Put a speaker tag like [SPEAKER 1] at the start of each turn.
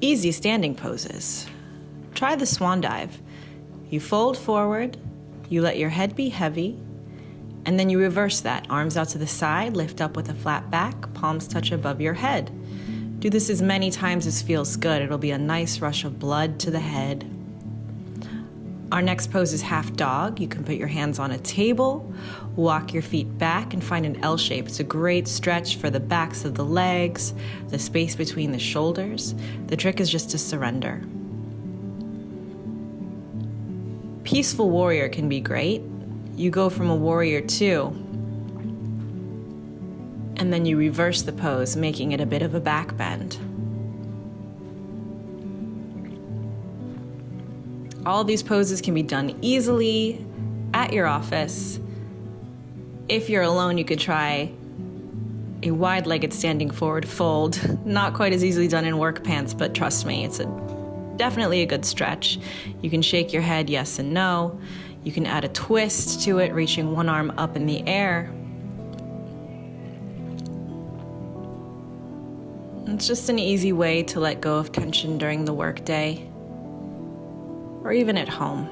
[SPEAKER 1] Easy standing poses. Try the swan dive. You fold forward, you let your head be heavy, and then you reverse that. Arms out to the side, lift up with a flat back, palms touch above your head. Do this as many times as feels good. It'll be a nice rush of blood to the head. Our next pose is half dog. You can put your hands on a table, walk your feet back and find an L shape. It's a great stretch for the backs of the legs, the space between the shoulders. The trick is just to surrender. Peaceful warrior can be great. You go from a warrior two, and then you reverse the pose, making it a bit of a back bend. All these poses can be done easily at your office. If you're alone, you could try a wide-legged standing forward fold. Not quite as easily done in work pants, but trust me, it's definitely a good stretch. You can shake your head yes and no. You can add a twist to it, reaching one arm up in the air. It's just an easy way to let go of tension during the workday, or even at home.